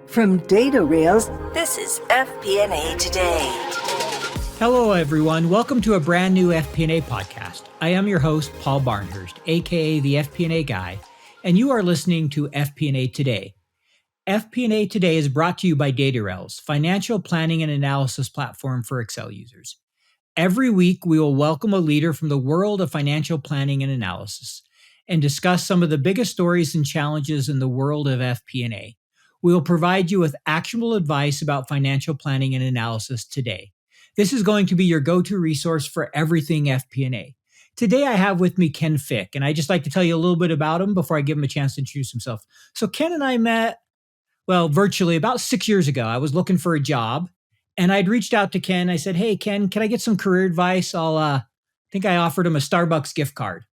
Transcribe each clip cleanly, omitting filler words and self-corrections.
From DataRails, this is FP&A Today. Hello, everyone. Welcome to a brand new FP&A podcast. I am your host, Paul Barnhurst, aka the FP&A Guy, and you are listening to FP&A Today. FP&A Today is brought to you by DataRails, financial planning and analysis platform for Excel users. Every week, we will welcome a leader from the world of financial planning and analysis and discuss some of the biggest stories and challenges in the world of FP&A. We will provide you with actionable advice about financial planning and analysis today. This is going to be your go-to resource for everything FP&A. Today I have with me Ken Fick, and I'd just like to tell you a little bit about him before I give him a chance to introduce himself. So Ken and I met, virtually about 6 years ago. I was looking for a job, and I'd reached out to Ken. I said, "Hey, Ken, can I get some career advice?" I think I offered him a Starbucks gift card.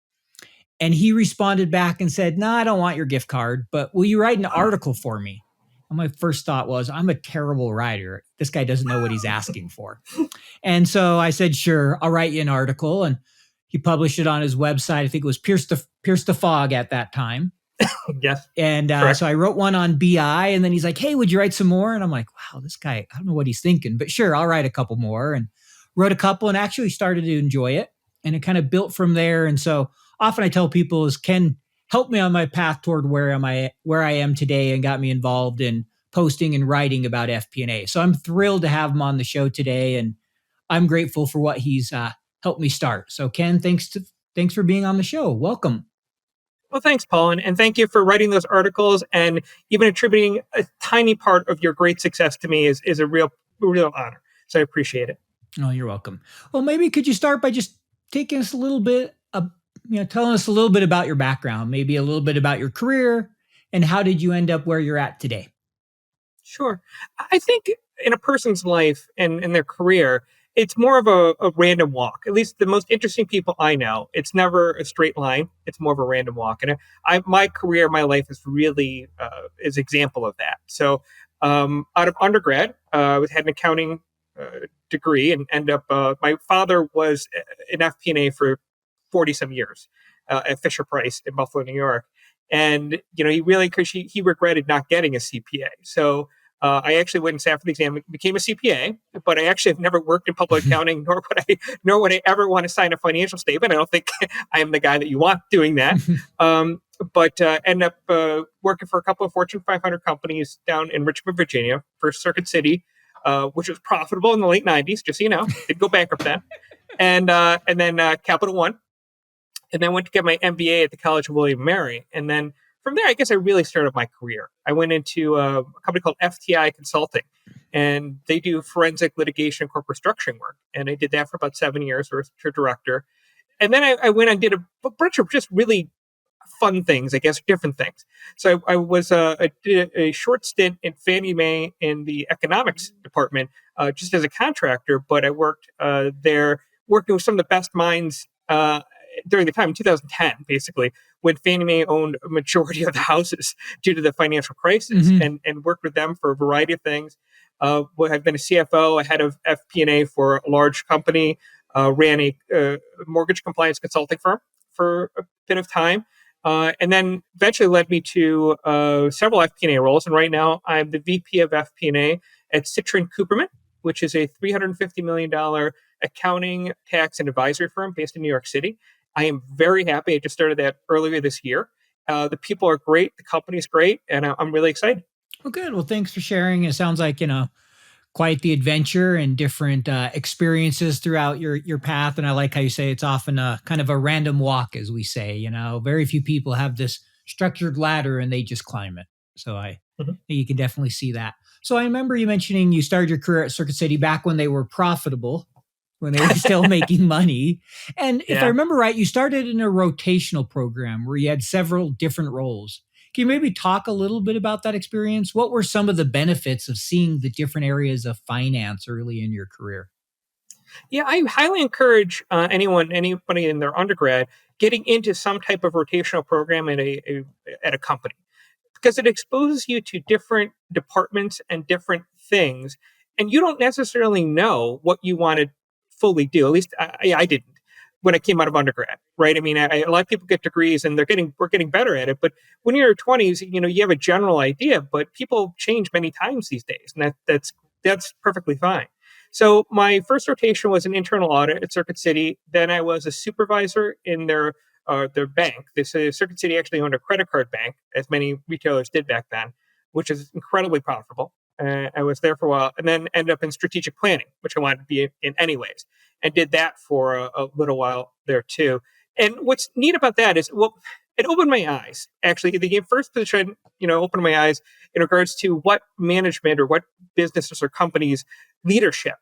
And he responded back and said, "No, I don't want your gift card, but will you write an article for me?" And my first thought was, I'm a terrible writer. This guy doesn't know what he's asking for. And so I said, "Sure, I'll write you an article." And he published it on his website. I think it was Pierce the Fog at that time. Yes. And so I wrote one on BI, and then he's like, "Hey, would you write some more?" And I'm like, wow, this guy, I don't know what he's thinking, but sure, I'll write a couple more. And wrote a couple and actually started to enjoy it. And it kind of built from there. And so often I tell people is Ken helped me on my path toward where I am today and got me involved in posting and writing about FP&A. So I'm thrilled to have him on the show today, and I'm grateful for what he's helped me start. So Ken, thanks for being on the show. Welcome. Well, thanks, Paul, and thank you for writing those articles and even attributing a tiny part of your great success to me is a real honor. So I appreciate it. Oh, you're welcome. Well, maybe could you start by just taking us a little bit telling us a little bit about your background, maybe a little bit about your career, and how did you end up where you're at today? Sure. I think in a person's life and in their career, it's more of a random walk. At least the most interesting people I know, it's never a straight line. It's more of a random walk. And my career, my life is really is an example of that. So out of undergrad, I had an accounting degree and ended up, my father was in FP&A for 40-some years at Fisher Price in Buffalo, New York. And, he really, because he regretted not getting a CPA. So I actually went and sat for the exam, became a CPA, but I actually have never worked in public accounting, nor would I ever want to sign a financial statement. I don't think I am the guy that you want doing that. But ended up working for a couple of Fortune 500 companies down in Richmond, Virginia, for Circuit City, which was profitable in the late 90s, just so you know. Did go bankrupt then. And then Capital One. And then went to get my MBA at the College of William & Mary. And then from there, I guess I really started my career. I went into a company called FTI Consulting, and they do forensic litigation and corporate structuring work. And I did that for about 7 years, as a director. And then I went and did a bunch of just really fun things, I guess, different things. So I did a short stint in Fannie Mae in the economics department, just as a contractor, but I worked there working with some of the best minds during the time in 2010, basically, when Fannie Mae owned a majority of the houses due to the financial crisis, and worked with them for a variety of things. I've been a CFO, a head of FP&A for a large company, ran a mortgage compliance consulting firm for a bit of time, and then eventually led me to several FP&A roles. And right now, I'm the VP of FP&A at Citrin Cooperman, which is a $350 million accounting, tax, and advisory firm based in New York City. I am very happy. I just started that earlier this year. The people are great. The company's great. And I'm really excited. Well, good. Well, thanks for sharing. It sounds like, quite the adventure and different experiences throughout your path. And I like how you say it's often a kind of a random walk, as we say. Very few people have this structured ladder and they just climb it. So I think you can definitely see that. So I remember you mentioning you started your career at Circuit City back when they were profitable, when they were still making money. And if I remember right, you started in a rotational program where you had several different roles. Can you maybe talk a little bit about that experience? What were some of the benefits of seeing the different areas of finance early in your career? Yeah, I highly encourage anybody in their undergrad getting into some type of rotational program at a company, because it exposes you to different departments and different things, and you don't necessarily know what you want to fully do. At least I didn't. when I came out of undergrad, right? I mean, a lot of people get degrees and we're getting better at it. But when you're in your 20s, you have a general idea, but people change many times these days, and that's perfectly fine. So my first rotation was an internal audit at Circuit City. Then I was a supervisor in their bank. This Circuit City actually owned a credit card bank, as many retailers did back then, which is incredibly profitable. I was there for a while, and then ended up in strategic planning, which I wanted to be in anyways, and did that for a little while there too. And what's neat about that is, well, it opened my eyes. Actually, the first position, opened my eyes in regards to what management or what businesses or companies leadership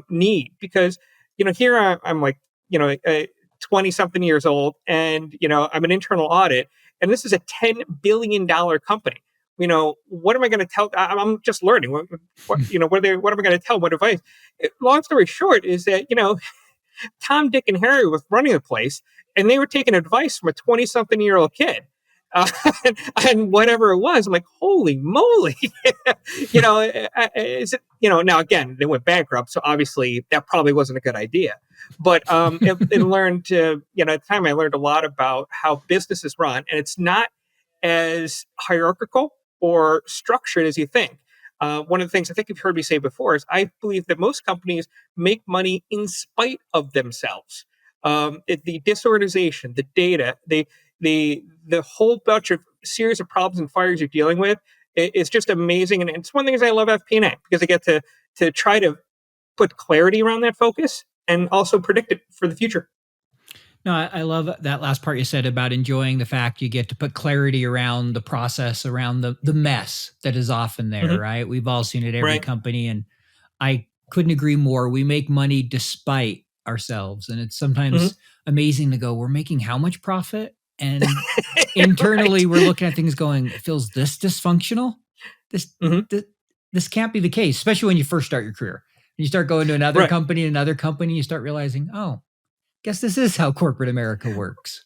need. Because here I'm like 20 something years old, and I'm an internal audit, and this is a $10 billion company. What am I going to tell? I'm just learning. What am I going to tell? What advice? Long story short is that, Tom, Dick, and Harry was running the place, and they were taking advice from a 20-something-year-old kid. And whatever it was, I'm like, holy moly. Is it, now again, they went bankrupt, so obviously that probably wasn't a good idea. But it learned to, at the time I learned a lot about how businesses run, and it's not as hierarchical or structured as you think. One of the things I think you've heard me say before is I believe that most companies make money in spite of themselves. The disorganization, the data, the whole bunch of series of problems and fires you're dealing with is just amazing. And it's one of the things I love FP&A, because I get to try to put clarity around that focus and also predict it for the future. No, I love that last part you said about enjoying the fact you get to put clarity around the process, around the mess that is often there, Mm-hmm. right? We've all seen it every Right. company, and I couldn't agree more. We make money despite ourselves, and it's sometimes amazing to go, we're making how much profit? And internally we're looking at things going, it feels this dysfunctional. This can't be the case, especially when you first start your career. You start going to another company, you start realizing, oh, guess this is how corporate America works.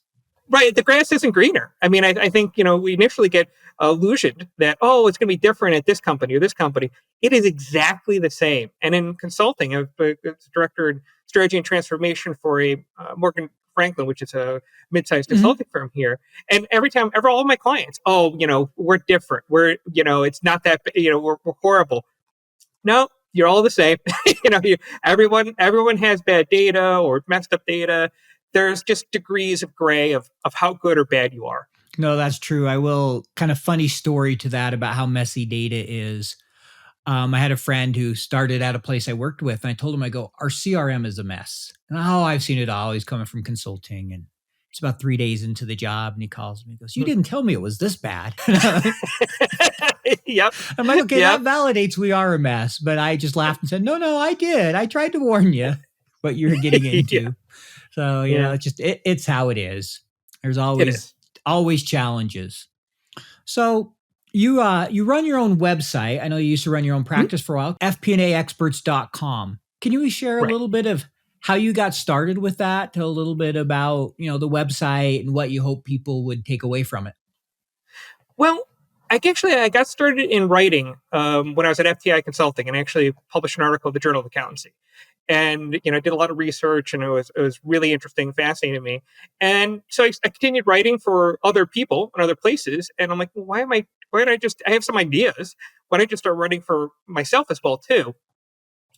Right. The grass isn't greener. I mean, I think, we initially get illusioned that, it's going to be different at this company or this company. It is exactly the same. And in consulting, I'm a director in strategy and transformation for a Morgan Franklin, which is a mid-sized consulting firm here. And all of my clients, we're different. We're, it's not that, we're horrible. No, you're all the same. Everyone has bad data or messed up data. There's just degrees of gray of how good or bad you are. No, that's true. I will kind of funny story to that about how messy data is. I had a friend who started at a place I worked with, and I told him, our CRM is a mess. And I've seen it all. He's coming from consulting, and it's about 3 days into the job, and he calls me. He goes, you didn't tell me it was this bad. Yep. I'm like, okay, that validates we are a mess. But I just laughed and said, no, I did. I tried to warn you what you're getting into. So, it's how it is. There's always challenges. So you run your own website. I know you used to run your own practice for a while, fpnaexperts.com. Can you share a little bit of how you got started with that, to a little bit about, the website and what you hope people would take away from it? Well, I got started in writing when I was at FTI Consulting, and actually published an article in the Journal of Accountancy. And did a lot of research, and it was really interesting, fascinating to me. And so I continued writing for other people and other places. And I'm like, well, why don't I have some ideas? Why don't I just start writing for myself as well too?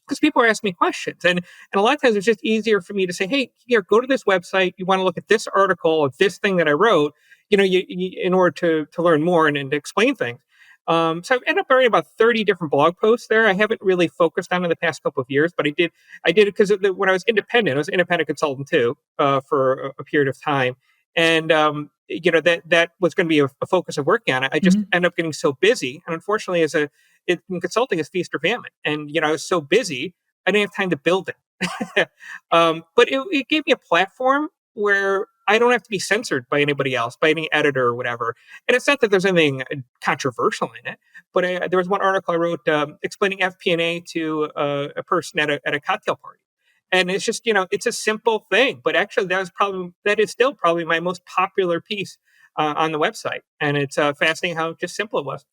Because people are asking me questions, and a lot of times it's just easier for me to say, hey, here, go to this website. You want to look at this article of this thing that I wrote, in order to learn more and to explain things. So I've ended up writing about 30 different blog posts there. I haven't really focused on it in the past couple of years, but I did it because when I was independent, I was an independent consultant too, for a period of time. And, that was going to be a focus of working on it. I just ended up getting so busy. And unfortunately, in consulting, is feast or famine. And, I was so busy, I didn't have time to build it. But it gave me a platform where I don't have to be censored by anybody else, by any editor or whatever. And it's not that there's anything controversial in it, but there was one article I wrote explaining FP&A to a person at a cocktail party. And it's just, it's a simple thing, but actually that is still probably my most popular piece on the website. And it's fascinating how just simple it was.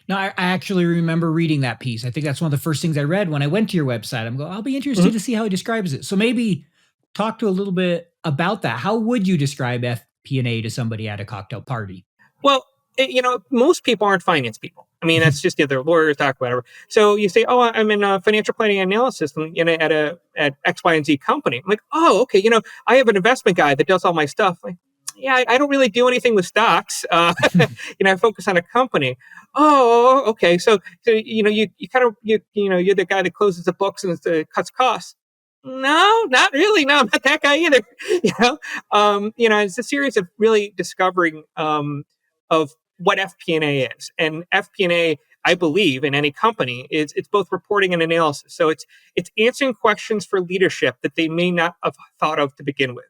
No, I actually remember reading that piece. I think that's one of the first things I read when I went to your website. I'll be interested to see how he describes it. So maybe talk to a little bit about that. How would you describe FP&A to somebody at a cocktail party? Well, most people aren't finance people. I mean, that's just they're lawyers, doc, whatever. So you say, "Oh, I'm in financial planning and analysis, and, at X, Y, and Z company." I'm like, "Oh, okay. I have an investment guy that does all my stuff." Like, yeah, I don't really do anything with stocks. I focus on a company. Oh, okay. So you kind of you're the guy that closes the books and cuts costs. No, not really. No, I'm not that guy either. It's a series of really discovering of what FP&A is. And FP&A, I believe, in any company, it's both reporting and analysis. So it's answering questions for leadership that they may not have thought of to begin with,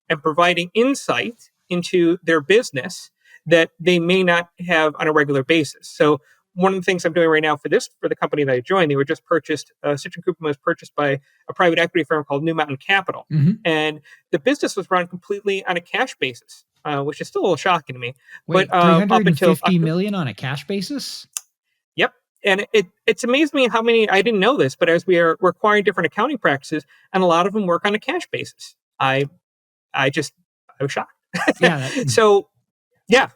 and providing insight into their business that they may not have on a regular basis. So one of the things I'm doing right now for the company that I joined, they were just purchased. Citrin Cooperman was purchased by a private equity firm called New Mountain Capital, and the business was run completely on a cash basis, which is still a little shocking to me. Wait, But up until 350 million on a cash basis? Yep. And it's amazed me how many, I didn't know this, but as we're acquiring different accounting practices, and a lot of them work on a cash basis. I was shocked. Yeah. So, yeah.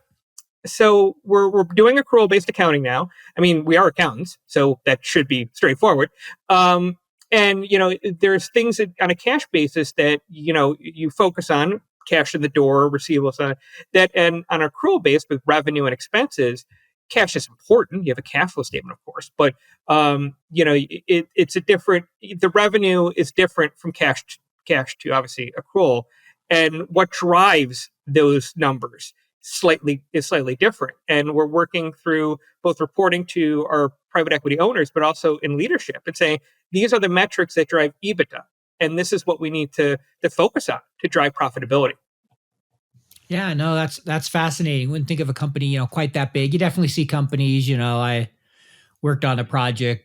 So we're doing accrual-based accounting now. I mean, we are accountants, so that should be straightforward. And there's things that on a cash basis that you focus on, cash in the door, receivables on that, and on accrual base with revenue and expenses. Cash is important. You have a cash flow statement, of course, but it's a different. The revenue is different from cash to obviously accrual, and what drives those numbers is slightly different. And we're working through both reporting to our private equity owners, but also in leadership, and saying these are the metrics that drive EBITDA, and this is what we need to focus on to drive profitability. Yeah, no, that's fascinating. Wouldn't think of a company, quite that big. You definitely see companies, I worked on a project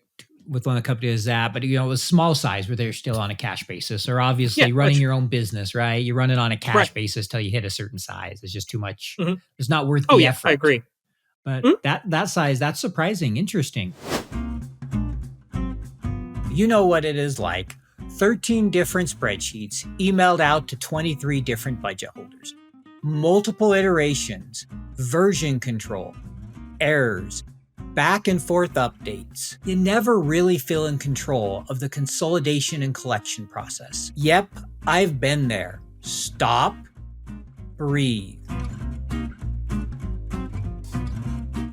with one of the companies that, but it was small size where they're still on a cash basis, or obviously running your own business, right? You run it on a cash basis till you hit a certain size. It's just too much. Mm-hmm. It's not worth the effort. I agree. But that size, that's surprising. Interesting. You know what it is like. 13 different spreadsheets emailed out to 23 different budget holders. Multiple iterations, version control, errors, back and forth updates. You never really feel in control of the consolidation and collection process. Yep, I've been there. Stop, breathe.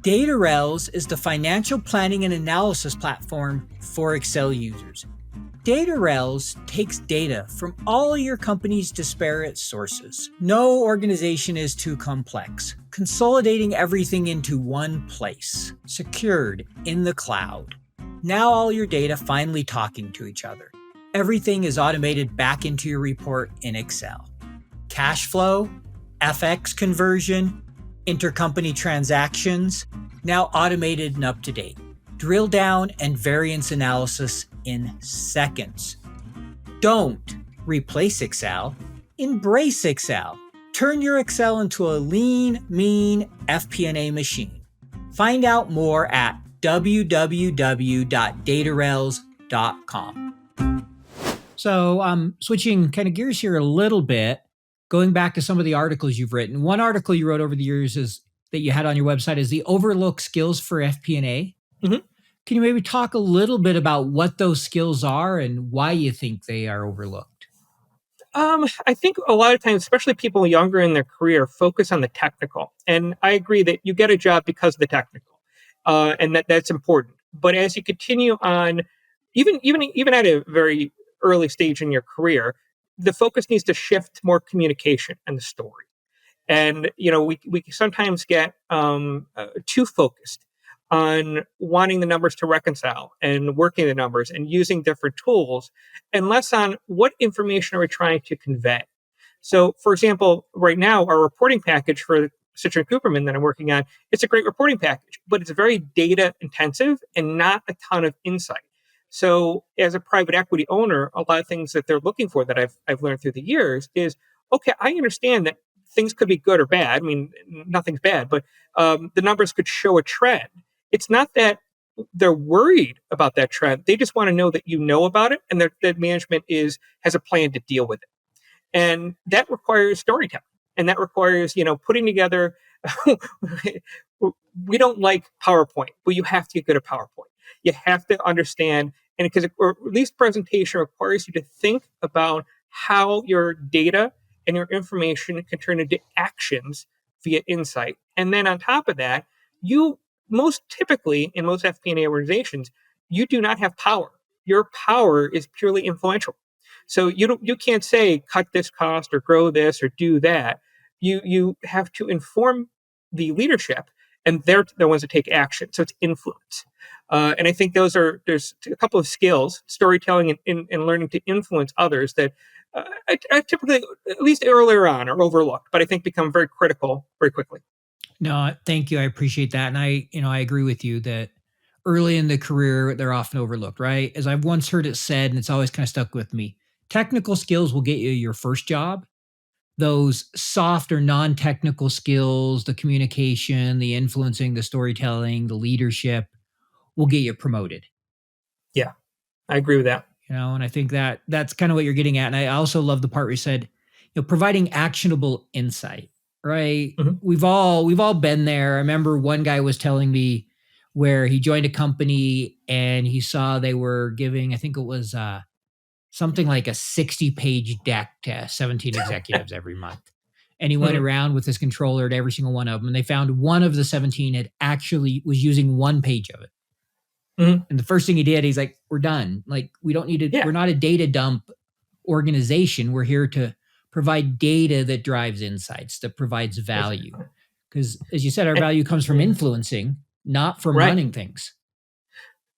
DataRails is the financial planning and analysis platform for Excel users. DataRails takes data from all your company's disparate sources. No organization is too complex, consolidating everything into one place, secured in the cloud. Now all your data finally talking to each other. Everything is automated back into your report in Excel. Cash flow, FX conversion, intercompany transactions, now automated and up to date. Drill down and variance analysis in seconds. Don't replace Excel, embrace Excel. Turn your Excel into a lean, mean FP&A machine. Find out more at www.datarails.com. So switching kind of gears here a little bit, going back to some of the articles you've written. One article you wrote over the years that you had on your website is the overlooked skills for FP&A. Mm-hmm. Can you maybe talk a little bit about what those skills are and why you think they are overlooked? I think a lot of times, especially people younger in their career, focus on the technical. And I agree that you get a job because of the technical, and that's important. But as you continue on, even at a very early stage in your career, the focus needs to shift to more communication and the story. And we sometimes get too focused on wanting the numbers to reconcile and working the numbers and using different tools, and less on what information are we trying to convey. So, for example, right now, our reporting package for Citrin Cooperman that I'm working on, it's a great reporting package, but it's very data intensive and not a ton of insight. So as a private equity owner, a lot of things that they're looking for that I've learned through the years is, okay, I understand that things could be good or bad. I mean, nothing's bad, but the numbers could show a trend. It's not that they're worried about that trend. They just want to know that you know about it and that management has a plan to deal with it. And that requires storytelling. And that requires, putting together, we don't like PowerPoint, but you have to get good at PowerPoint. You have to understand, and because or at least presentation requires you to think about how your data and your information can turn into actions via insight. And then on top of that, you most typically in most FP&A organizations, you do not have power. Your power is purely influential. So you can't say cut this cost or grow this or do that. You have to inform the leadership, and they're the ones that take action. So it's influence. And I think there's a couple of skills, storytelling and learning to influence others that I typically, at least earlier on, are overlooked, but I think become very critical very quickly. No, thank you. I appreciate that. And I agree with you that early in the career, they're often overlooked, right? As I've once heard it said, and it's always kind of stuck with me, technical skills will get you your first job. Those soft or non-technical skills, the communication, the influencing, the storytelling, the leadership will get you promoted. Yeah, I agree with that. And I think that that's kind of what you're getting at. And I also love the part where you said, providing actionable insight, right? Mm-hmm. We've all been there. I remember one guy was telling me where he joined a company and he saw they were giving, I think it was something like a 60-page deck to 17 executives every month. And he went Mm-hmm. around with his controller to every single one of them. And they found one of the 17 had actually was using one page of it. Mm-hmm. And the first thing he did, he's like, we're done. Like, we don't need to, Yeah. We're not a data dump organization. We're here to provide data that drives insights, that provides value. Because as you said, our value comes from influencing, not from Right. running things.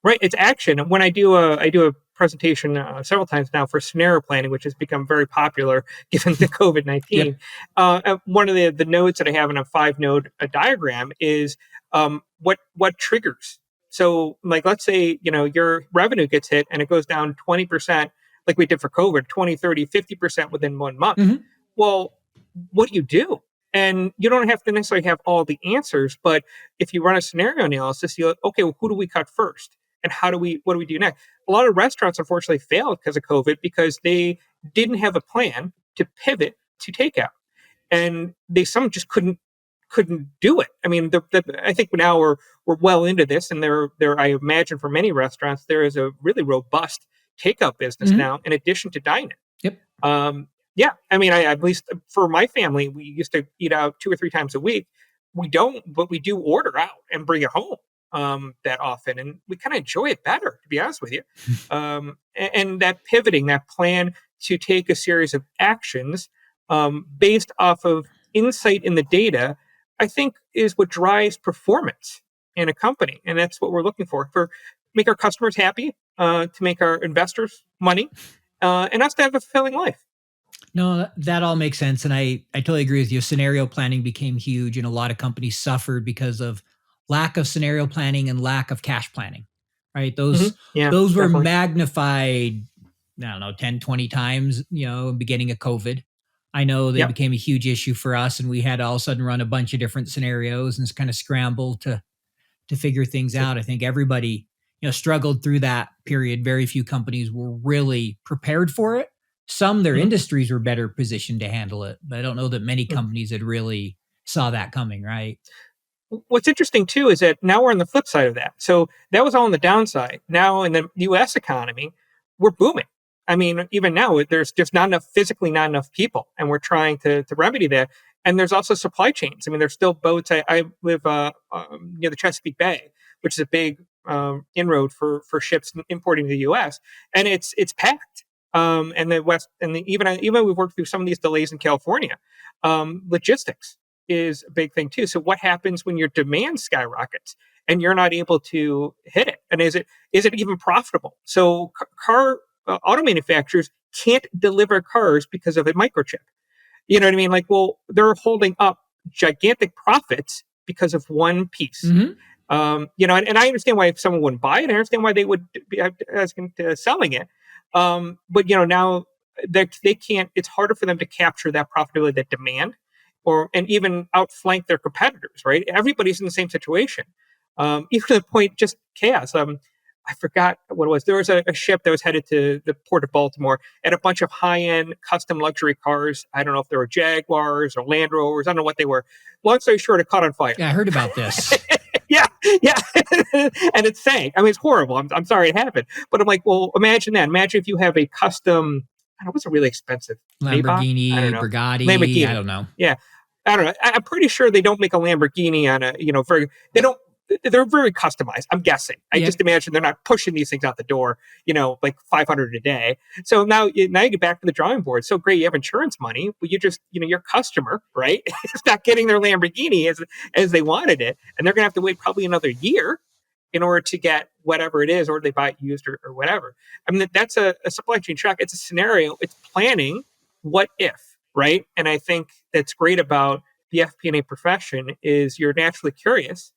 Right, it's action. When I do a presentation several times now for scenario planning, which has become very popular given the COVID-19. Yep. One of the nodes that I have in a 5-node diagram is what triggers. So, like, let's say your revenue gets hit and it goes down 20%, like we did for COVID, 20, 30, 50% within 1 month. Mhm. Well, what do you do? And you don't have to necessarily have all the answers, but if you run a scenario analysis, you okay, well, who do we cut first? And what do we do next? A lot of restaurants unfortunately failed because of COVID because they didn't have a plan to pivot to takeout, and some just couldn't do it. I mean, I think now we're well into this, and there I imagine for many restaurants there is a really robust takeout business now in addition to dining. Yep. Yeah, I mean, at least for my family, we used to eat out 2 or 3 times a week. We don't, but we do order out and bring it home that often, and we kind of enjoy it better, to be honest with you. And that pivoting, that plan to take a series of actions based off of insight in the data, I think is what drives performance in a company, and that's what we're looking for make our customers happy, to make our investors money, and us to have a fulfilling life. No, that all makes sense. And I totally agree with you. Scenario planning became huge, and a lot of companies suffered because of lack of scenario planning and lack of cash planning, right? Mm-hmm. Yeah, Those were definitely. magnified, I don't know, 10, 20 times, beginning of COVID. I know they Yep. became a huge issue for us, and we had to all of a sudden run a bunch of different scenarios and kind of scramble to figure things out. I think everybody, struggled through that period. Very few companies were really prepared for it. Some, their Mhm. industries were better positioned to handle it, but I don't know that many companies had really saw that coming, right? What's interesting too is that now we're on the flip side of that. So that was all on the downside. Now in the U.S. economy, we're booming. I mean, even now there's just physically not enough people, and we're trying to remedy that. And there's also supply chains. I mean, there's still boats. I live near the Chesapeake Bay, which is a big inroad for ships importing to the U.S. and it's packed. And the West, and even we've worked through some of these delays in California. Logistics is a big thing too. So what happens when your demand skyrockets and you're not able to hit it? And is it even profitable? So auto manufacturers can't deliver cars because of a microchip. You know what I mean? Like, well, they're holding up gigantic profits because of one piece. Mm-hmm. And I understand why if someone wouldn't buy it. I understand why they would be asking to selling it. But now they can't. It's harder for them to capture that profitability, that demand, and even outflank their competitors. Right? Everybody's in the same situation. Even to the point, just chaos. I forgot what it was. There was a ship that was headed to the port of Baltimore and a bunch of high-end custom luxury cars. I don't know if they were Jaguars or Land Rovers. I don't know what they were. Long story short, it caught on fire. Yeah, I heard about this. Yeah. And it sank. I mean, it's horrible. I'm sorry it happened. But I'm like, well, imagine that. Imagine if you have a custom, I don't know, what's a really expensive? Maybach? I don't Lamborghini, know. Bugatti, I Lamborghini. don't know. Yeah. I don't know. I'm pretty sure they don't make a Lamborghini on a, they don't, they're very customized. I'm guessing. I just imagine they're not pushing these things out the door, like 500 a day. So now you get back to the drawing board. So great, you have insurance money, but you just, your customer, right, is not getting their Lamborghini as they wanted it, and they're going to have to wait probably another year in order to get whatever it is, or they buy it used or whatever. I mean, that's a supply chain shock. It's a scenario. It's planning. What if, right? And I think that's great about the FP&A profession is you're naturally curious.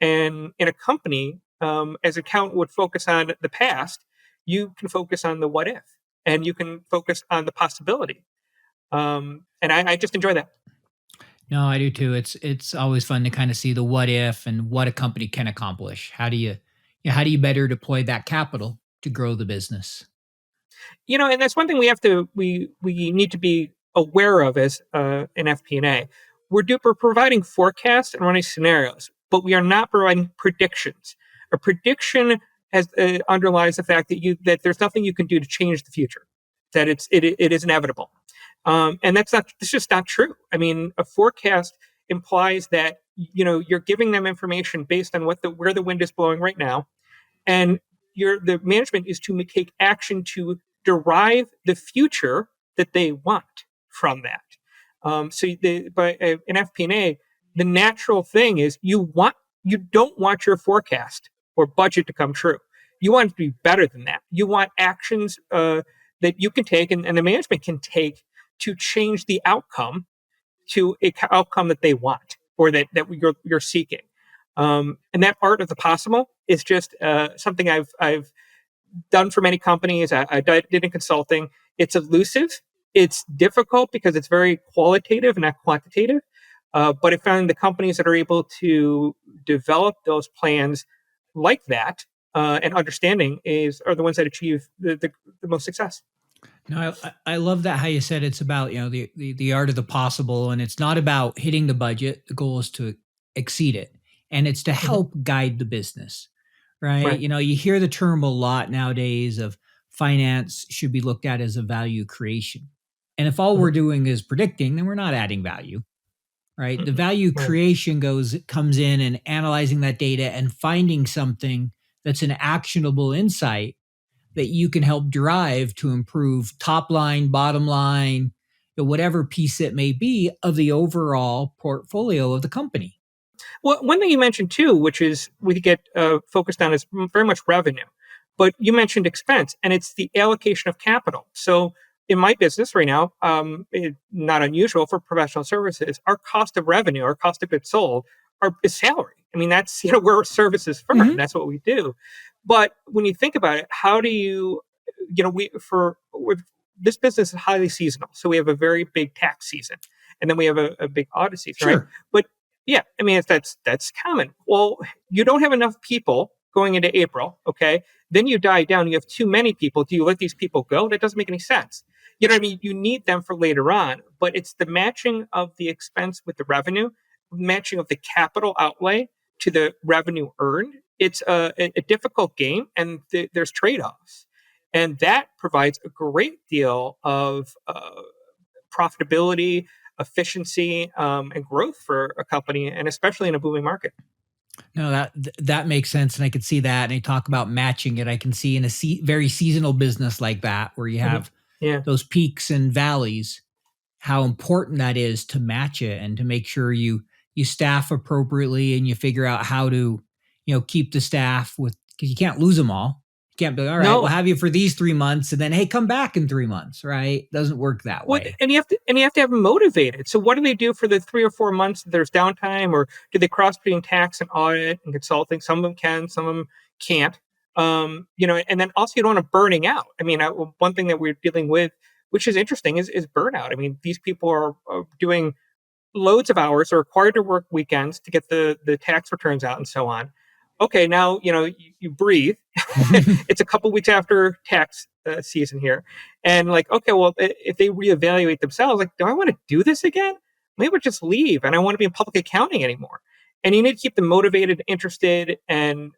And in a company, as an accountant would focus on the past, you can focus on the what if, and you can focus on the possibility. And I just enjoy that. No, I do too. It's always fun to kind of see the what if and what a company can accomplish. How do you better deploy that capital to grow the business? And that's one thing we need to be aware of as an FP&A. We're providing forecasts and running scenarios, but we are not providing predictions. A prediction underlies the fact that there's nothing you can do to change the future, that it is inevitable, and that's just not true. I mean, a forecast implies that you're giving them information based on where the wind is blowing right now, and the management is to take action to derive the future that they want from that. In FP&A, the natural thing is you don't want your forecast or budget to come true. You want it to be better than that. You want actions that you can take and the management can take to change the outcome to a outcome that they want or that you're seeking. And that art of the possible is just something I've done for many companies. I did in consulting. It's elusive. It's difficult because it's very qualitative and not quantitative. But I found the companies that are able to develop those plans like that and understanding are the ones that achieve the most success. No, I love that how you said it's about the art of the possible, and it's not about hitting the budget. The goal is to exceed it, and it's to help guide the business, right? Right. You hear the term a lot nowadays of finance should be looked at as a value creation, and if all we're doing is predicting, then we're not adding value, right? The value Right. creation comes in and analyzing that data and finding something that's an actionable insight that you can help drive to improve top line, bottom line, whatever piece it may be of the overall portfolio of the company. Well, one thing you mentioned too, which is we get focused on, is very much revenue. But you mentioned expense, and it's the allocation of capital. So in my business right now, not unusual for professional services, our cost of revenue, our cost of goods sold, is salary. I mean, that's we're a services firm. That's what we do. But when you think about it, how do you, this business is highly seasonal. So we have a very big tax season, and then we have a big audit season, Sure. right? But yeah, I mean, that's common. Well, you don't have enough people going into April, okay? Then you die down. You have too many people. Do you let these people go? That doesn't make any sense. You know what I mean? You need them for later on, but it's the matching of the expense with the revenue, matching of the capital outlay to the revenue earned. It's a difficult game, and there's trade-offs. And that provides a great deal of profitability, efficiency, and growth for a company, and especially in a booming market. No, that makes sense, and I can see that. And I talk about matching it. I can see in a very seasonal business like that, where you have those peaks and valleys, how important that is to match it and to make sure you staff appropriately and you figure out how to keep the staff because you can't lose them all. You can't be like, all right, No. we'll have you for these 3 months, and then hey, come back in 3 months, right? Doesn't work that way. And you have to have them motivated. So what do they do for the 3 or 4 months that there's downtime, or do they cross between tax and audit and consulting? Some of them can, some of them can't. And then also you don't want to burning out. I mean, one thing that we're dealing with, which is interesting, is burnout. I mean, these people are doing loads of hours, are required to work weekends to get the tax returns out and so on. Okay, now you breathe It's a couple weeks after tax season here. And like, okay, well, if they reevaluate themselves, like, do I want to do this again? Maybe I'll just leave and I want to be in public accounting anymore. And you need to keep them motivated, interested, and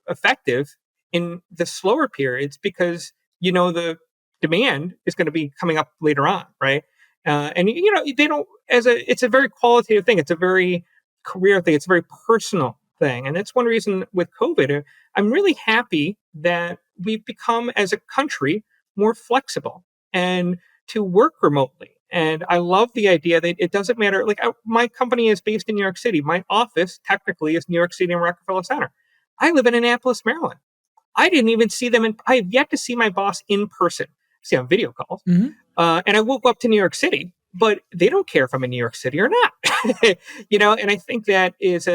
effective in the slower periods because, the demand is going to be coming up later on, right? And they don't it's a very qualitative thing. It's a very career thing. It's a very personal thing. And that's one reason with COVID, I'm really happy that we've become as a country more flexible and to work remotely. And I love the idea that it doesn't matter. Like my company is based in New York City. My office technically is New York City and Rockefeller Center. I live in Annapolis, Maryland. I didn't even see them I have yet to see my boss in person. See on video calls. Mm-hmm. And I woke up to New York City, but they don't care if I'm in New York City or not. And I think that is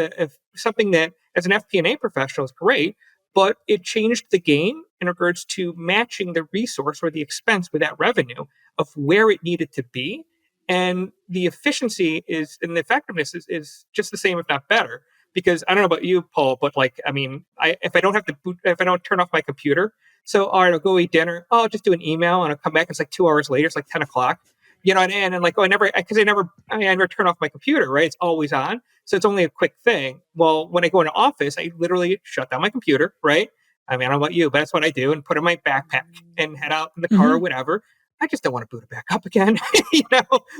something that as an FP&A professional is great, but it changed the game in regards to matching the resource or the expense with that revenue of where it needed to be. And the efficiency and the effectiveness is just the same, if not better. Because I don't know about you, Paul, but if I don't turn off my computer, so all right, I'll go eat dinner. Oh, I'll just do an email and I'll come back. It's like 2 hours later. It's like 10 o'clock. And like, I never turn off my computer, right? It's always on. So it's only a quick thing. Well, when I go into office, I literally shut down my computer, right? I don't know about you, but that's what I do and put in my backpack and head out in the car or whatever. I just don't want to boot it back up again,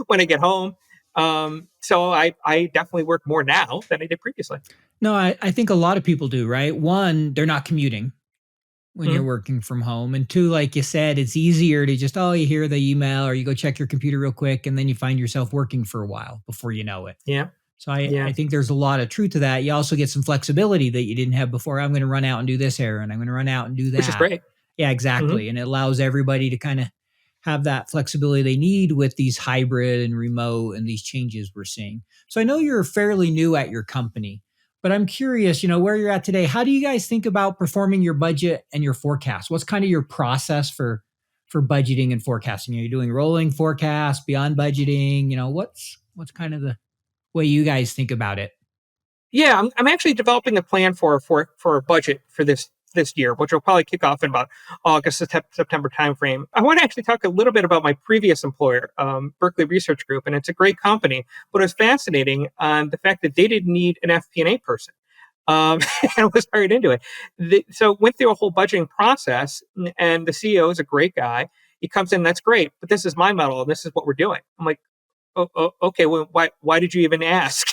when I get home. So I definitely work more now than I did previously. No, I think a lot of people do, right? One, they're not commuting when Mm-hmm. you're working from home. And two, like you said, it's easier to just, you hear the email or you go check your computer real quick and then you find yourself working for a while before you know it. Yeah. So I think there's a lot of truth to that. You also get some flexibility that you didn't have before. I'm going to run out and do this errand. I'm going to run out and do that. Which is great. Yeah, exactly. And it allows everybody to kind of have that flexibility they need with these hybrid and remote and these changes we're seeing. So I know you're fairly new at your company, but I'm curious, where you're at today. How do you guys think about performing your budget and your forecast? What's kind of your process for budgeting and forecasting? Are you doing rolling forecast, beyond budgeting? What's kind of the way you guys think about it? Yeah, I'm actually developing a plan for a budget for this year, which will probably kick off in about August, September timeframe. I want to actually talk a little bit about my previous employer, Berkeley Research Group, and it's a great company, but it was fascinating on the fact that they didn't need an FP&A person. And I was hired into it. So went through a whole budgeting process, and the CEO is a great guy. He comes in, that's great, but this is my model, and this is what we're doing. I'm like, okay, well, why did you even ask?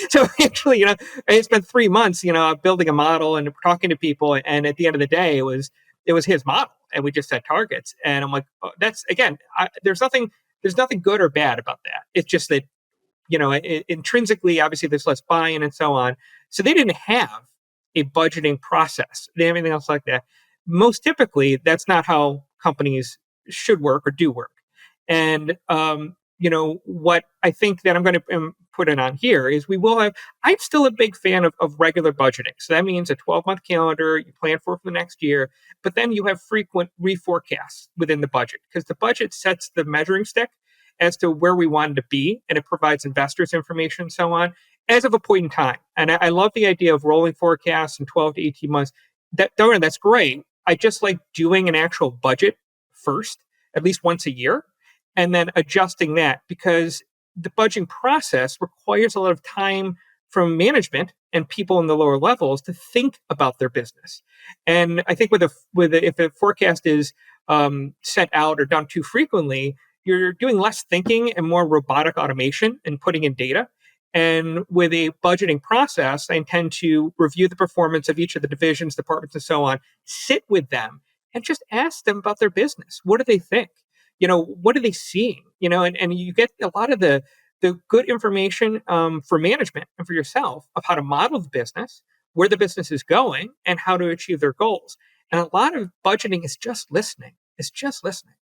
So actually, I spent 3 months, building a model and talking to people. And at the end of the day, it was his model, and we just set targets. And I'm like, that's again, there's nothing good or bad about that. It's just that, intrinsically, obviously, there's less buy-in and so on. So they didn't have a budgeting process. They didn't have anything else like that. Most typically, that's not how companies should work or do work. And what I think that I'm going to put it on here is I'm still a big fan of regular budgeting. So that means a 12-month calendar, you plan for the next year, but then you have frequent reforecasts within the budget because the budget sets the measuring stick as to where we want it to be, and it provides investors information and so on as of a point in time. And I love the idea of rolling forecasts in 12 to 18 months. That's great. I just like doing an actual budget first, at least once a year, and then adjusting that because the budgeting process requires a lot of time from management and people in the lower levels to think about their business. And I think if a forecast is sent out or done too frequently, you're doing less thinking and more robotic automation and putting in data. And with a budgeting process, I intend to review the performance of each of the divisions, departments, and so on, sit with them and just ask them about their business. What do they think? What are they seeing? And you get a lot of the good information for management and for yourself of how to model the business, where the business is going, and how to achieve their goals. And a lot of budgeting is just listening. It's just listening.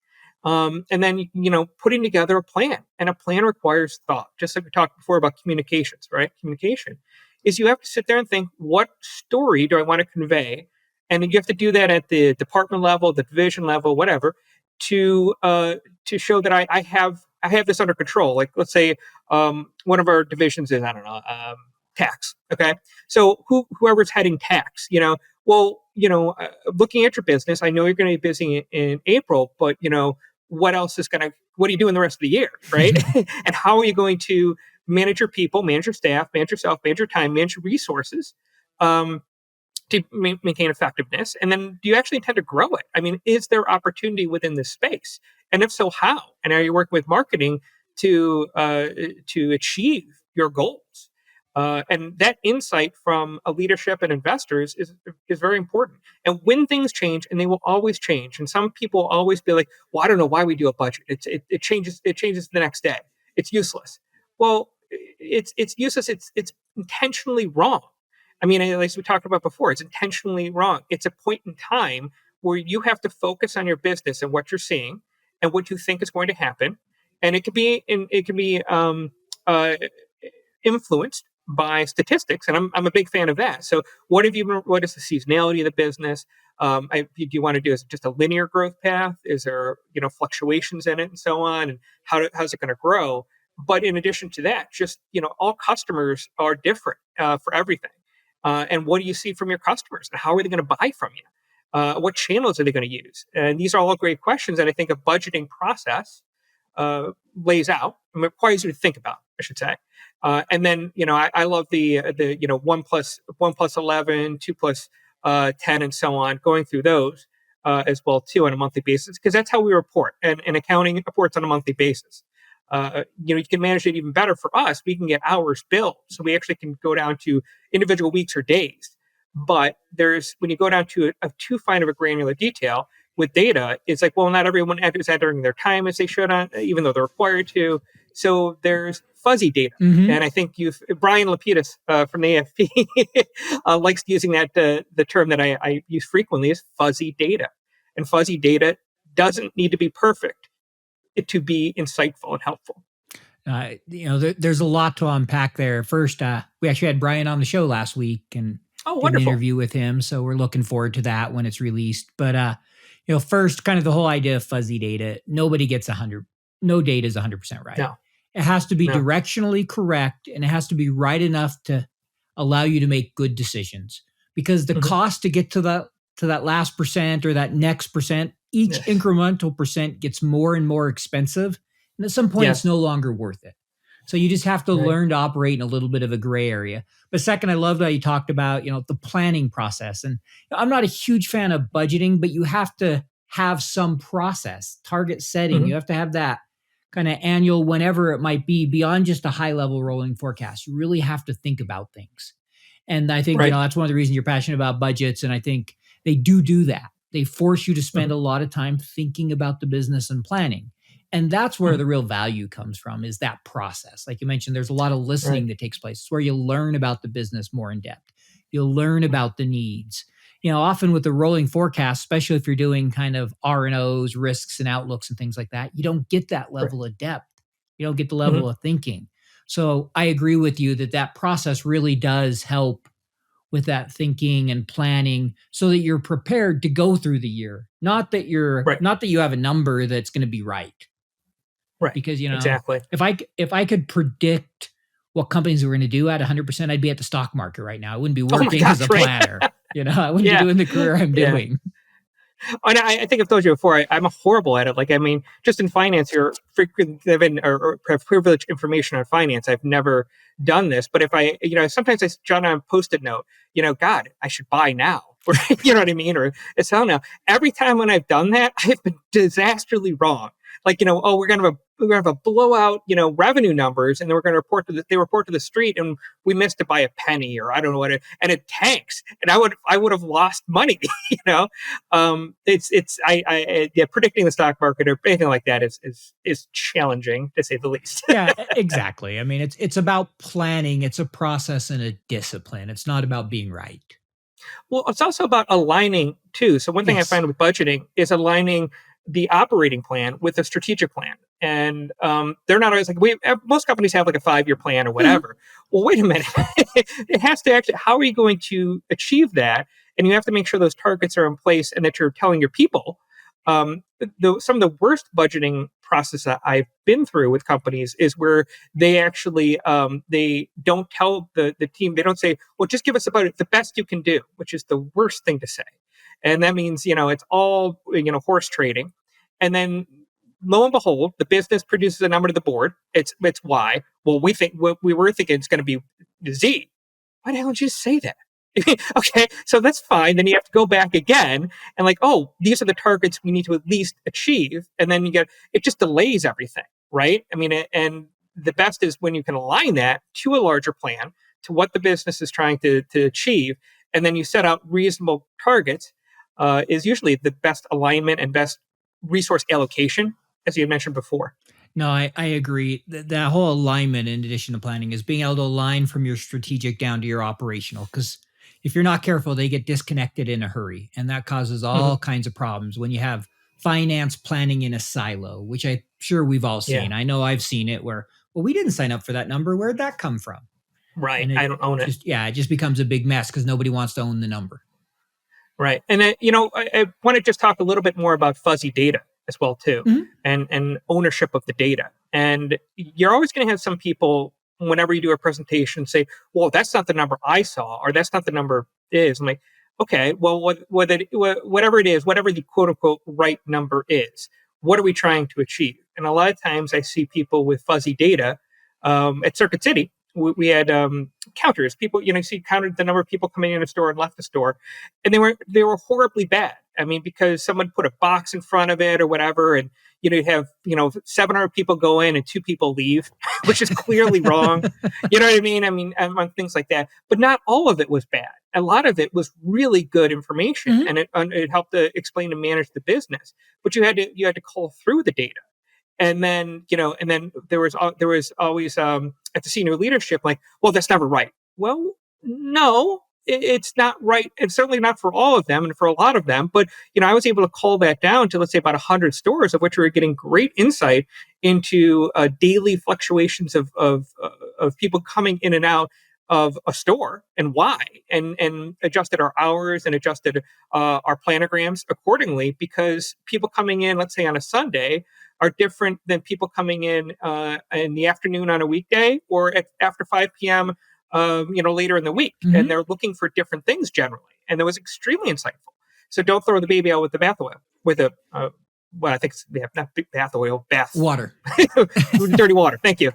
And then, putting together a plan. And a plan requires thought. Just like we talked before about communications, right? Communication is you have to sit there and think, what story do I want to convey? And you have to do that at the department level, the division level, whatever, to show that I have this under control. Like, let's say one of our divisions is, I don't know, tax. Okay. So whoever's heading tax, well, looking at your business, I know you're going to be busy in April, but what else is what are you doing the rest of the year, right? And how are you going to manage your people, manage your staff, manage yourself, manage your time, manage your resources, to maintain effectiveness? And then do you actually intend to grow it? I mean, is there opportunity within this space? And if so, how? And are you working with marketing to achieve your goals? And that insight from a leadership and investors is very important. And when things change, and they will always change, and some people will always be like, "Well, I don't know why we do a budget. It changes. It changes the next day. It's useless." Well, it's useless. It's intentionally wrong. I mean, as we talked about before, it's intentionally wrong. It's a point in time where you have to focus on your business and what you're seeing and what you think is going to happen, and it can be influenced by statistics, and I'm a big fan of that. So, what is the seasonality of the business? Do you want to do is it just a linear growth path? Is there fluctuations in it, and so on? And how's it going to grow? But in addition to that, just all customers are different for everything. And what do you see from your customers? And how are they going to buy from you? What channels are they going to use? And these are all great questions that I think a budgeting process lays out and requires you to think about, I should say. And then, I love the 1+1+11, 2+10, and so on, going through those as well, too, on a monthly basis, because that's how we report. And accounting reports on a monthly basis. You can manage it even better for us. We can get hours billed, so we actually can go down to individual weeks or days. But when you go down to a too fine of a granular detail with data, it's like, well, not everyone is entering their time as they should, even though they're required to. So there's fuzzy data, and I think Brian Lapidus from the AFP likes using that the term that I use frequently is fuzzy data, and fuzzy data doesn't need to be perfect to be insightful and helpful. There's a lot to unpack there. First, we actually had Brian on the show last week and did an interview with him, so we're looking forward to that when it's released. But first, kind of the whole idea of fuzzy data. Nobody gets 100. No data is 100% right. No. It has to be directionally correct, and it has to be right enough to allow you to make good decisions. Because the cost to get to that last percent or that next percent, each incremental percent gets more and more expensive. And at some point, it's no longer worth it. So you just have to learn to operate in a little bit of a gray area. But second, I loved how you talked about, the planning process. And I'm not a huge fan of budgeting, but you have to have some process, target setting. You have to have that kind of annual, whenever it might be, beyond just a high level rolling forecast. You really have to think about things. And I think, that's one of the reasons you're passionate about budgets. And I think they do that. They force you to spend a lot of time thinking about the business and planning. And that's where the real value comes from, is that process. Like you mentioned, there's a lot of listening that takes place. It's where you learn about the business more in depth. You'll learn about the needs. Often with the rolling forecast, especially if you're doing kind of R&Os, risks and outlooks and things like that, you don't get that level of depth. You don't get the level of thinking. So I agree with you that process really does help with that thinking and planning, so that you're prepared to go through the year. Not that you have a number that's going to be right. Right. Because, exactly. if I could predict what companies were going to do at 100%, I'd be at the stock market right now. I wouldn't be working as a planner. I wouldn't be doing the career I'm doing. And I think I've told you before, I'm horrible at it. Just in finance, you're frequently given or have privileged information on finance. I've never done this, but if sometimes I jot on a Post-it note, God, I should buy now. Or, you know what I mean? Or sell now. Every time when I've done that, I've been disastrously wrong. We're going to have a blowout, revenue numbers, and then we're going to report to the street, and we missed it by a penny, or I don't know what and it tanks, and I would have lost money. Predicting the stock market or anything like that is challenging, to say the least. Yeah, exactly. It's about planning. It's a process and a discipline. It's not about being right. Well, it's also about aligning too. So one thing I find with budgeting is aligning the operating plan with a strategic plan. And they're not always most companies have like a 5-year plan or whatever. Well, wait a minute. It has to actually, how are you going to achieve that? And you have to make sure those targets are in place and that you're telling your people. Some of the worst budgeting process that I've been through with companies is where they actually they don't tell the team, they don't say, well, just give us about the best you can do, which is the worst thing to say. And that means, it's all, horse trading. And then lo and behold, the business produces a number to the board. It's Y. Well, we were thinking it's going to be Z. Why the hell did you say that? Okay, so that's fine. Then you have to go back again and oh, these are the targets we need to at least achieve. And then it just delays everything, right? I mean, and the best is when you can align that to a larger plan, to what the business is trying to achieve. And then you set out reasonable targets, is usually the best alignment and best resource allocation, as you had mentioned before. No, I agree. That whole alignment, in addition to planning, is being able to align from your strategic down to your operational. Because if you're not careful, they get disconnected in a hurry. And that causes all kinds of problems when you have finance planning in a silo, which I'm sure we've all seen. Yeah. I know I've seen it where, well, we didn't sign up for that number. Where'd that come from? Right. And I don't own it. It just becomes a big mess because nobody wants to own the number. Right. And, I want to just talk a little bit more about fuzzy data as well, too, and ownership of the data. And you're always going to have some people, whenever you do a presentation, say, well, that's not the number I saw, or that's not the number is. I'm like, okay, well, whatever it is, whatever the quote unquote right number is, what are we trying to achieve? And a lot of times I see people with fuzzy data. At Circuit City, we had counters. People, counted the number of people coming in a store and left the store, and they were horribly bad. I mean, because someone put a box in front of it or whatever, and you have 700 people go in and 2 people leave, which is clearly wrong. You know what I mean? I mean, on things like that. But not all of it was bad. A lot of it was really good information, and it helped to explain and manage the business. But you had to call through the data. And then, there was always at the senior leadership, well, that's never right. Well, no, it's not right. And certainly not for all of them and for a lot of them. But, I was able to call that down to, let's say, about 100 stores, of which we were getting great insight into daily fluctuations of people coming in and out of a store and why, and adjusted our hours and adjusted our planograms accordingly, because people coming in, let's say on a Sunday, are different than people coming in the afternoon on a weekday, or after 5 p.m. Later in the week, and they're looking for different things generally. And that was extremely insightful. So don't throw the baby out with the bath oil, with I think it's not bath oil, bath water, dirty water. Thank you.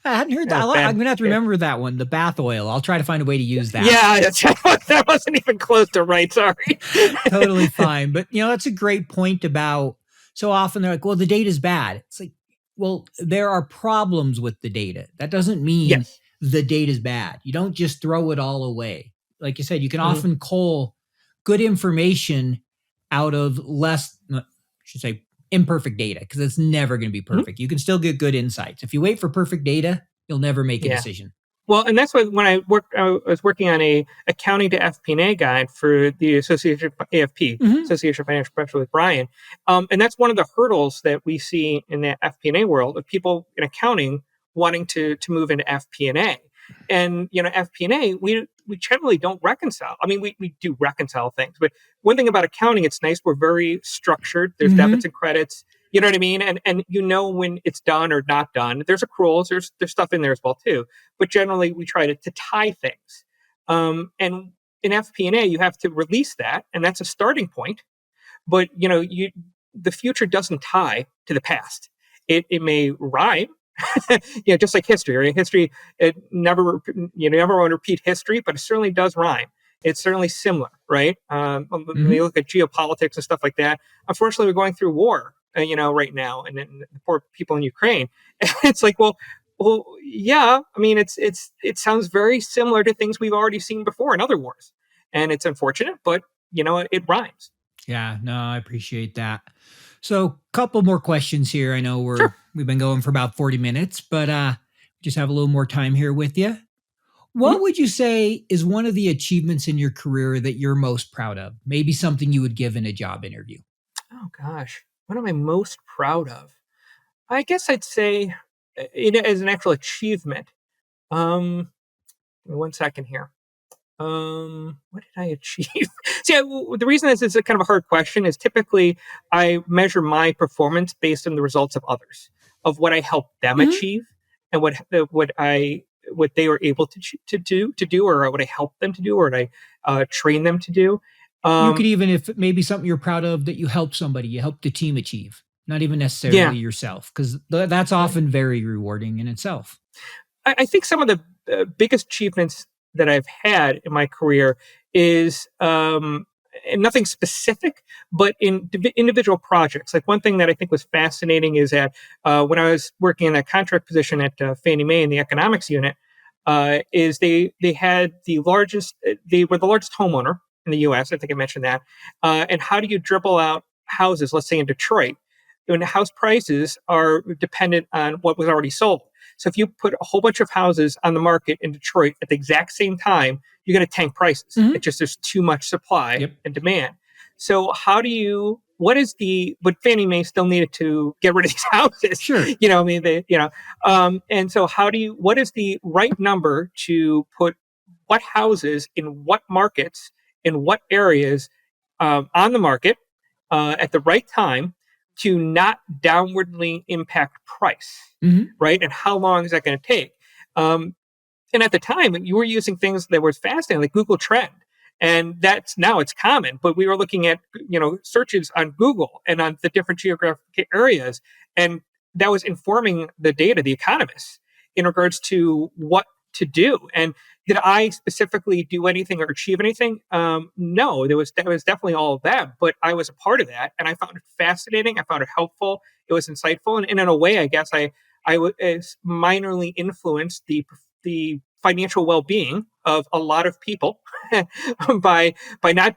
I hadn't heard that. I'm going to have to remember that one, the bath oil. I'll try to find a way to use that. Yeah, that wasn't even close to right. Sorry. Totally fine. But, that's a great point about, so often they're like, well, the data's bad. It's like, well, there are problems with the data. That doesn't mean the data's bad. You don't just throw it all away. Like you said, you can often cull good information out of imperfect data, because it's never going to be perfect. You can still get good insights. If you wait for perfect data, you'll never make a decision. Well, and that's why when I was working on a accounting to FP&A guide for the Association AFP, Association of Financial Professionals with Brian. And that's one of the hurdles that we see in the FP&A world, of people in accounting wanting to move into FP&A. And, FP&A, we generally don't reconcile. I mean, we do reconcile things, but one thing about accounting, it's nice. We're very structured. There's debits and credits. You know what I mean? And when it's done or not done. There's accruals. There's stuff in there as well too. But generally, we try to tie things. And in FP&A, you have to release that, and that's a starting point. But the future doesn't tie to the past. It may rhyme. Just like history. Right? History, it never you never want to repeat history, but it certainly does rhyme. It's certainly similar, right? When you look at geopolitics and stuff like that. Unfortunately, we're going through war. Right now, and the poor people in Ukraine. It's like, well, yeah. I mean, it sounds very similar to things we've already seen before in other wars, and it's unfortunate, but it rhymes. Yeah, no, I appreciate that. So, a couple more questions here. I know we've been going for about 40 minutes, but just have a little more time here with you. What would you say is one of the achievements in your career that you're most proud of? Maybe something you would give in a job interview. Oh gosh. What am I most proud of? I guess I'd say, as an actual achievement. Give me 1 second here. What did I achieve? See, the reason this is a kind of a hard question is typically I measure my performance based on the results of others, of what I helped them Mhm. achieve, and what they were able to do, or what I helped them to do, or what I train them to do. You could Um, even, if it may be something you're proud of that you helped somebody, you helped the team achieve, not even necessarily yeah, yourself, because that's right. often very rewarding in itself. I think some of the biggest achievements that I've had in my career is and nothing specific, but in individual projects. Like one thing that I think was fascinating is that when I was working in a contract position at Fannie Mae in the economics unit, is they had the largest, they were the largest homeowner in the U.S. I think I mentioned that. And how do you dribble out houses? Let's say in Detroit, when house prices are dependent on what was already sold. So if you put a whole bunch of houses on the market in Detroit at the exact same time, you're going to tank prices. Mhm. It just there's too much supply Yep. and demand. So how do you? What is the? But Fannie Mae still needed to get rid of these houses. Sure. I mean, and so how do you? What is the right number to put what houses in what markets in what areas on the market at the right time to not downwardly impact price, Mhm. right? And how long is that going to take? Um, and at the time, you were using things that were fascinating, like Google Trend, and that's now it's common. But we were looking at searches on Google and on the different geographic areas, and that was informing the data, the economists, in regards to what to do. And did I specifically do anything or achieve anything? No, that was definitely all of them, but I was a part of that, and I found it fascinating. I found it helpful. It was insightful, and in a way, I guess I was minorly influenced the financial well-being of a lot of people by not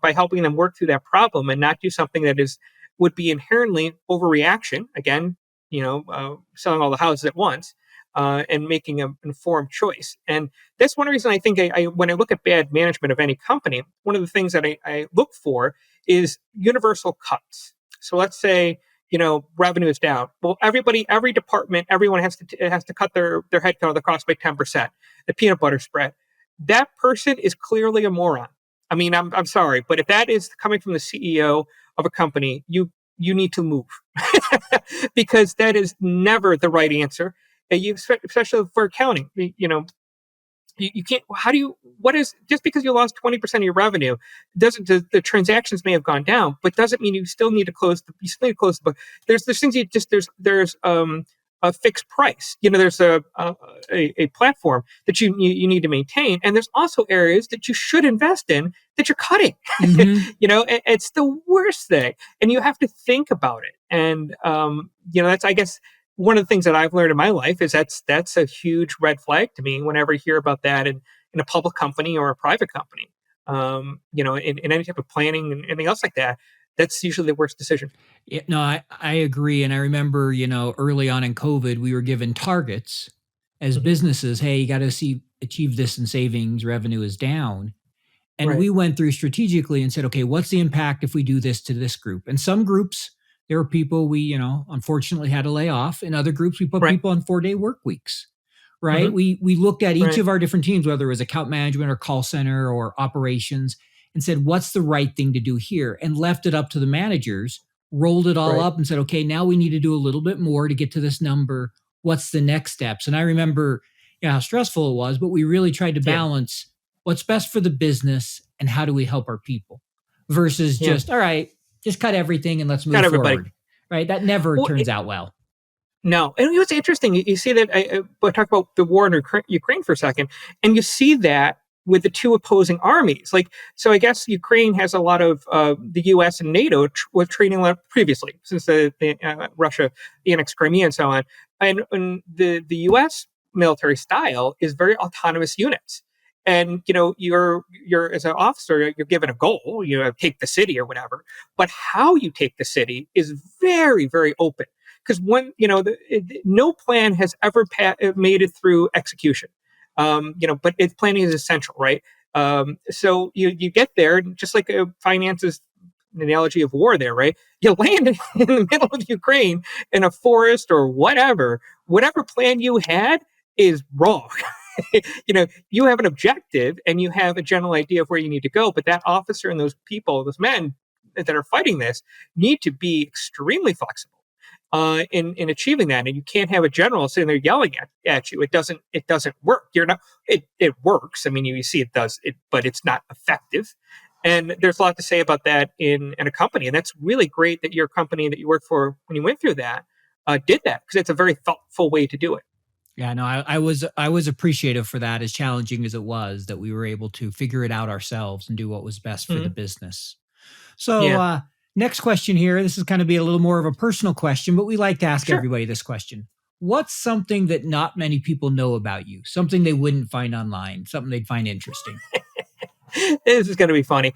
by helping them work through that problem and not do something that is would be inherently overreaction again, selling all the houses at once, and making an informed choice. And that's one reason I think when I look at bad management of any company, one of the things that I look for is universal cuts. So let's say revenue is down. Well, every department, everyone has to cut their headcount of the cost by 10%. The peanut butter spread. That person is clearly a moron. I mean, I'm sorry, but if that is coming from the CEO of a company, you need to move because that is never the right answer. Especially for accounting, you can't. How do you? What is just because you lost 20% of your revenue doesn't the transactions may have gone down, but doesn't mean you still need to close the you still need to close the book. There's things you just there's a fixed price. There's a platform that you need to maintain, and there's also areas that you should invest in that you're cutting. Mhm. It's the worst thing, and you have to think about it. And that's I guess one of the things that I've learned in my life is that's a huge red flag to me whenever I hear about that in a public company or a private company. In any type of planning and anything else like that, that's usually the worst decision. Yeah, no, I agree. And I remember, early on in COVID, we were given targets as Hmm. businesses. Hey, you got to achieve this in savings, revenue is down. And Right, we went through strategically and said, okay, what's the impact if we do this to this group? And some groups, there were people we, unfortunately had to lay off. In other groups, we put right, people on 4-day work weeks, hmm right? We looked at each right, of our different teams, whether it was account management or call center or operations, and said, what's the right thing to do here? And left it up to the managers, rolled it all right. up and said, okay, now we need to do a little bit more to get to this number. What's the next steps? And I remember how stressful it was, but we really tried to Yeah, balance what's best for the business and how do we help our people versus yeah. just, all right, just cut everything and let's Not move everybody. forward. Right. That never Well, turns out well. no, and what's interesting, you see that I talk about the war in Ukraine for a second, and you see that with the two opposing armies. Like, so I guess Ukraine has a lot of the U.S. and NATO was trading a lot previously since Russia annexed Crimea and so on, and the U.S. military style is very autonomous units. And you're as an officer, you're given a goal, take the city or whatever. But how you take the city is very, very open because no plan has ever made it through execution. But planning is essential, right? So you get there, and just like finances an analogy of war there, right? You land in the middle of Ukraine in a forest or whatever. Whatever plan you had is wrong. you have an objective and you have a general idea of where you need to go, but that officer and those people, those men that are fighting this, need to be extremely flexible in achieving that. And you can't have a general sitting there yelling at you. It doesn't work. You're not. It works. I mean, you see it does it, but it's not effective. And there's a lot to say about that in a company. And that's really great that your company that you worked for, when you went through that, did that, because it's a very thoughtful way to do it. Yeah, no, I was appreciative for that, as challenging as it was, that we were able to figure it out ourselves and do what was best for the business. So, Yeah. next question here. This is kind of be a little more of a personal question, but we like to ask everybody this question. What's something that not many people know about you? Something they wouldn't find online, something they'd find interesting? This is going to be funny.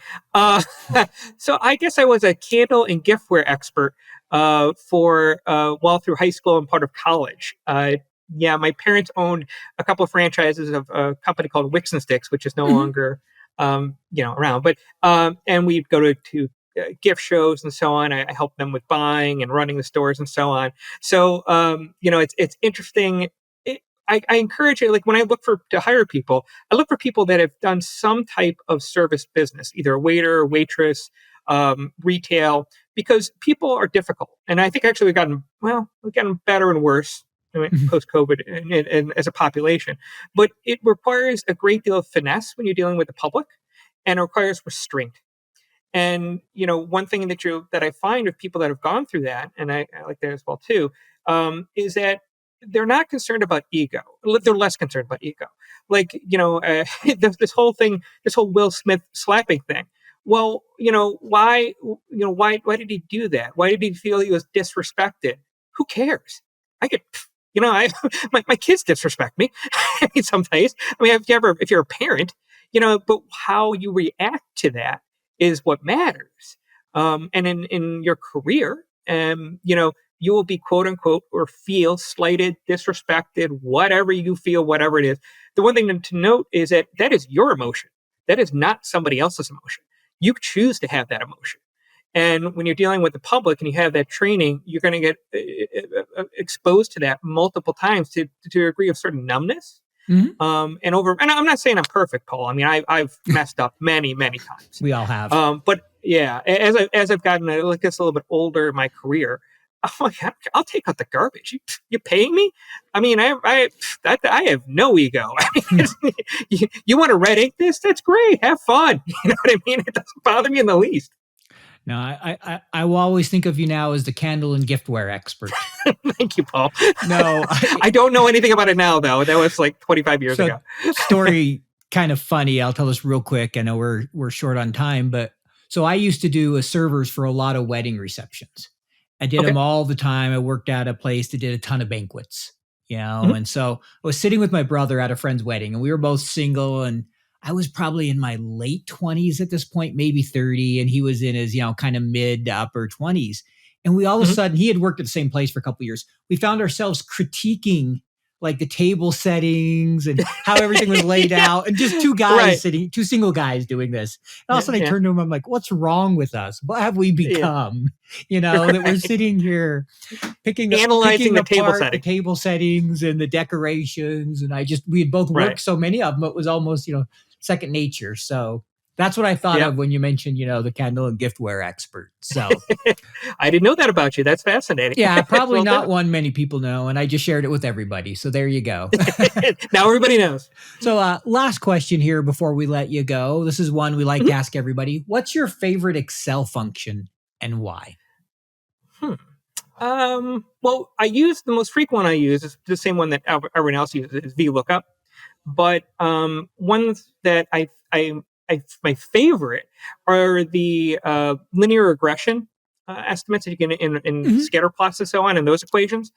So I guess I was a candle and giftware expert for through high school and part of college. My parents owned a couple of franchises of a company called Wicks and Sticks, which is no longer around. But and we'd go to gift shows and so on. I helped them with buying and running the stores and so on. So it's interesting. I encourage it. Like when I look to hire people, I look for people that have done some type of service business, either a waiter, or waitress, retail, because people are difficult. And I think actually we've gotten better and worse post COVID and as a population. But it requires a great deal of finesse when you're dealing with the public, and it requires restraint. And one thing that I find with people that have gone through that, and I like that as well too, is that they're not concerned about ego. They're less concerned about ego. Like, this whole Will Smith slapping thing. Well, why did he do that? Why did he feel he was disrespected? Who cares? I get, my kids disrespect me sometimes. I mean, if you're a parent, but how you react to that is what matters. And in your career, you will be quote unquote or feel slighted, disrespected, whatever you feel, whatever it is. The one thing to note is that is your emotion. That is not somebody else's emotion. You choose to have that emotion. And when you're dealing with the public and you have that training, you're going to get exposed to that multiple times to a degree of certain numbness. And I'm not saying I'm perfect, Paul. I mean, I've messed up many, many times. We all have. But yeah, as I've gotten a little bit older in my career, I'll take out the garbage. You paying me? I mean, I have no ego. I mean, you want to red ink this? That's great. Have fun. You know what I mean? It doesn't bother me in the least. No, I will always think of you now as the candle and giftware expert. Thank you, Paul. No, I don't know anything about it now, though. That was like 25 years ago. Story kind of funny. I'll tell this real quick. I know we're short on time, but so I used to do servers for a lot of wedding receptions. I did them all the time. I worked at a place that did a ton of banquets, and so I was sitting with my brother at a friend's wedding, and we were both single, and I was probably in my late 20s at this point, maybe 30, and he was in his, kind of mid to upper 20s. And we all of a sudden, he had worked at the same place for a couple of years. We found ourselves critiquing like the table settings and how everything was laid out, and just two single guys doing this. And all of a sudden I turned to him, I'm like, what's wrong with us? What have we become? That we're sitting here analyzing the table settings and the decorations. And we had both worked so many of them, it was almost, second nature. So that's what I thought of when you mentioned, the candle and giftware expert. So I didn't know that about you. That's fascinating. Yeah, probably not one many people know. And I just shared it with everybody. So there you go. Now everybody knows. So last question here before we let you go. This is one we like to ask everybody. What's your favorite Excel function and why? Well, the most frequent one I use is the same one that everyone else uses, is VLOOKUP. But ones that my favorite are the linear regression estimates that you can in scatter plots and so on, and those equations.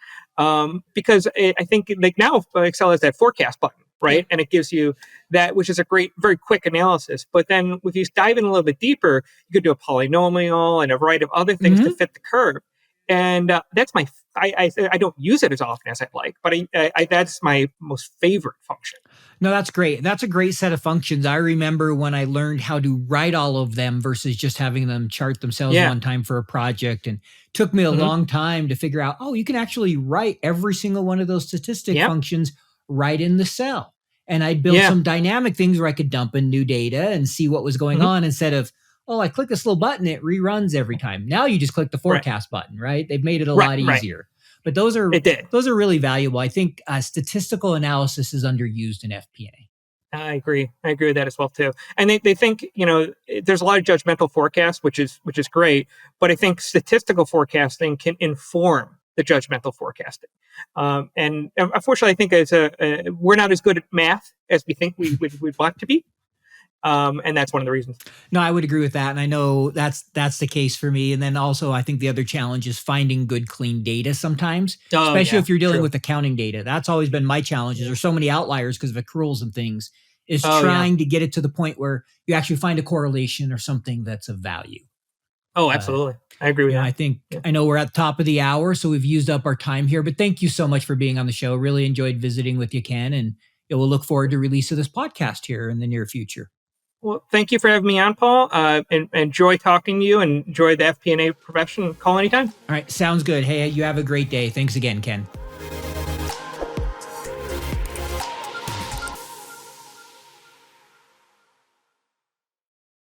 Because I think like now Excel has that forecast button, right? And it gives you that, which is a great, very quick analysis. But then if you dive in a little bit deeper, you could do a polynomial and a variety of other things to fit the curve. And that's I don't use it as often as I'd like, but that's my most favorite function. No, that's great. That's a great set of functions. I remember when I learned how to write all of them versus just having them chart themselves one time for a project. And it took me a long time to figure out, you can actually write every single one of those statistic functions right in the cell. And I'd build Yeah. some dynamic things where I could dump in new data and see what was going on instead of, oh, I click this little button, it reruns every time. Now you just click the forecast button, right? They've made it a lot easier. But those are really valuable. I think statistical analysis is underused in FP&A. I agree. I agree with that as well too. And they think, there's a lot of judgmental forecasts, which is great, but I think statistical forecasting can inform the judgmental forecasting. And unfortunately, I think we're not as good at math as we think we'd want to be. And that's one of the reasons. No, I would agree with that. And I know that's the case for me. And then also, I think the other challenge is finding good, clean data sometimes, especially if you're dealing with accounting data. That's always been my challenge. There's so many outliers because of accruals and things, is trying to get it to the point where you actually find a correlation or something that's of value. Oh, absolutely. I agree with that. I know we're at the top of the hour, so we've used up our time here, but thank you so much for being on the show. Really enjoyed visiting with you, Ken, and we'll look forward to release of this podcast here in the near future. Well, thank you for having me on, Paul. And enjoy talking to you and enjoy the FP&A profession. Call anytime. All right. Sounds good. Hey, you have a great day. Thanks again, Ken.